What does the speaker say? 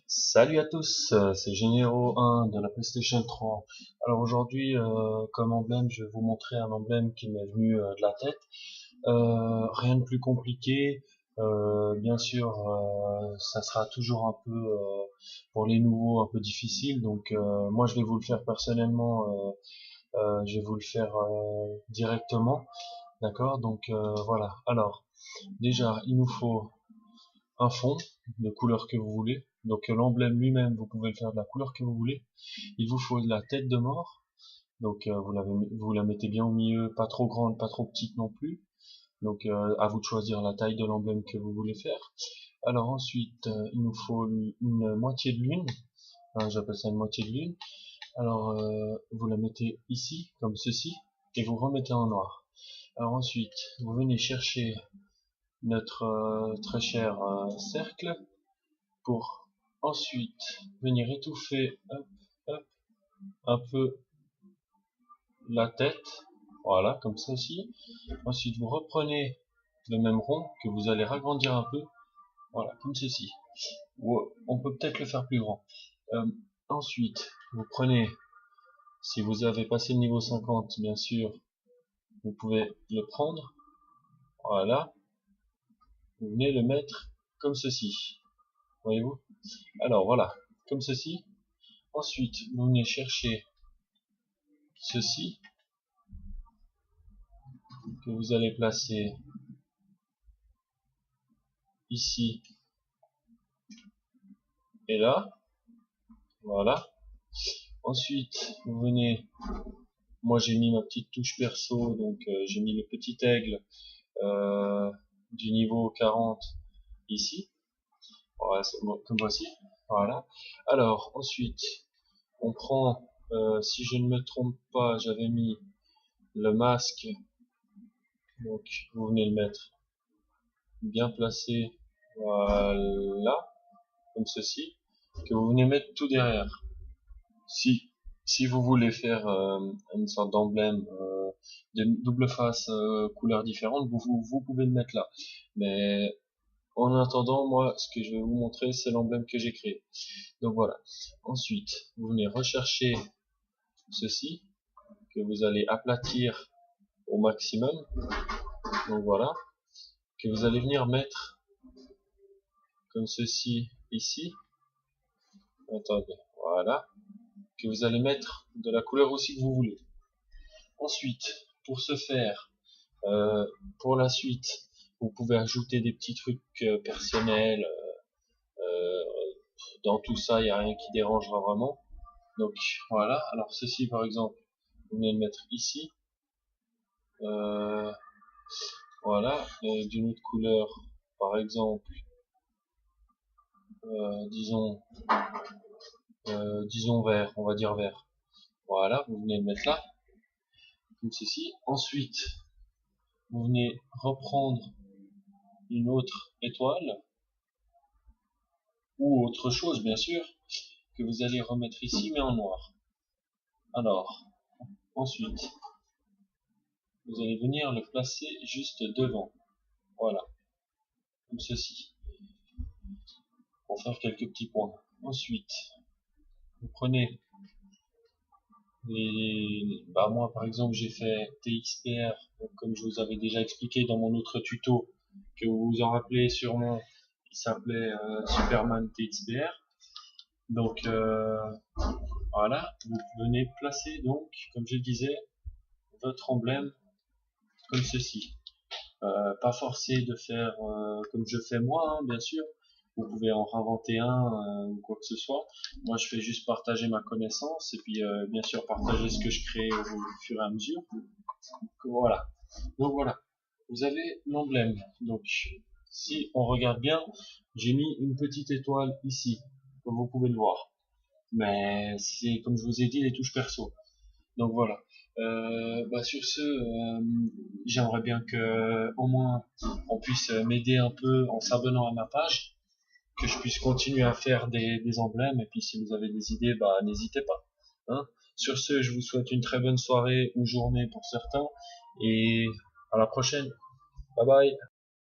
Salut à tous, c'est Género 1 de la PlayStation 3. Alors aujourd'hui, comme emblème, je vais vous montrer un emblème qui m'est venu de la tête. Rien de plus compliqué. Bien sûr, ça sera toujours un peu pour les nouveaux un peu difficile. Donc moi, je vais vous le faire personnellement. Je vais vous le faire directement, d'accord? Donc voilà. Alors déjà, il nous faut un fond de couleur que vous voulez. Donc l'emblème lui-même, vous pouvez le faire de la couleur que vous voulez. Il vous faut de la tête de mort. Donc vous la mettez bien au milieu, pas trop grande, pas trop petite non plus. Donc à vous de choisir la taille de l'emblème que vous voulez faire. Alors ensuite, il nous faut une moitié de lune. Hein, j'appelle ça une moitié de lune. Alors vous la mettez ici, comme ceci, et vous remettez en noir. Alors ensuite, vous venez chercher notre très cher cercle pour ensuite venir étouffer hop, hop, un peu la tête, voilà, comme ça aussi. Ensuite, vous reprenez le même rond que vous allez agrandir un peu, voilà, comme ceci. Ou on peut peut-être le faire plus grand. Euh, Ensuite, vous prenez, si vous avez passé le niveau 50, bien sûr, vous pouvez le prendre, voilà, vous venez le mettre comme ceci, voyez-vous. Alors voilà, comme ceci. Ensuite, vous venez chercher ceci, que vous allez placer ici et là, voilà. Ensuite, vous venez, moi j'ai mis ma petite touche perso, donc j'ai mis le petit aigle euh, du niveau 40 ici, voilà, bon, comme voici, voilà. Alors ensuite, on prend, si je ne me trompe pas, j'avais mis le masque, donc vous venez le mettre bien placé, voilà, comme ceci, que vous venez mettre tout derrière. Si, si vous voulez faire une sorte d'emblème de double face couleurs différentes, vous pouvez le mettre là. Mais en attendant, moi, ce que je vais vous montrer, c'est l'emblème que j'ai créé. Donc voilà. Ensuite, vous venez rechercher ceci, que vous allez aplatir au maximum. Donc voilà. Que vous allez venir mettre comme ceci ici. Attendez, voilà. Que vous allez mettre de la couleur aussi que vous voulez. Ensuite, pour ce faire, pour la suite, vous pouvez ajouter des petits trucs personnels. Euh, dans tout ça, il n'y a rien qui dérangera vraiment. Donc voilà. Alors ceci, par exemple, vous venez le mettre ici. Euh, voilà. D'une autre couleur, par exemple, disons, disons vert. On va dire vert. Voilà. Vous venez le mettre là, comme ceci. Ensuite, vous venez reprendre une autre étoile ou autre chose, bien sûr, que vous allez remettre ici, mais en noir. Alors, ensuite, vous allez venir le placer juste devant. Voilà, comme ceci, pour faire quelques petits points. Ensuite, vous prenez bah moi par exemple j'ai fait TXPR, donc, comme je vous avais déjà expliqué dans mon autre tuto, que vous vous en rappelez sûrement, qui s'appelait Superman TXPR. Donc voilà, vous venez placer donc, comme je le disais, votre emblème comme ceci. Pas forcé de faire comme je fais moi, hein, bien sûr. Vous pouvez en inventer un ou quoi que ce soit. Moi, je fais juste partager ma connaissance et puis bien sûr partager ce que je crée au fur et à mesure. Voilà. Donc voilà. Vous avez l'emblème. Donc si on regarde bien, j'ai mis une petite étoile ici, comme vous pouvez le voir. Mais c'est comme je vous ai dit les touches perso. Donc voilà. Bah sur ce, j'aimerais bien que au moins on puisse m'aider un peu en s'abonnant à ma page, que je puisse continuer à faire des emblèmes. Et puis si vous avez des idées, bah n'hésitez pas. Hein. Sur ce, je vous souhaite une très bonne soirée ou journée pour certains et à la prochaine. Bye bye.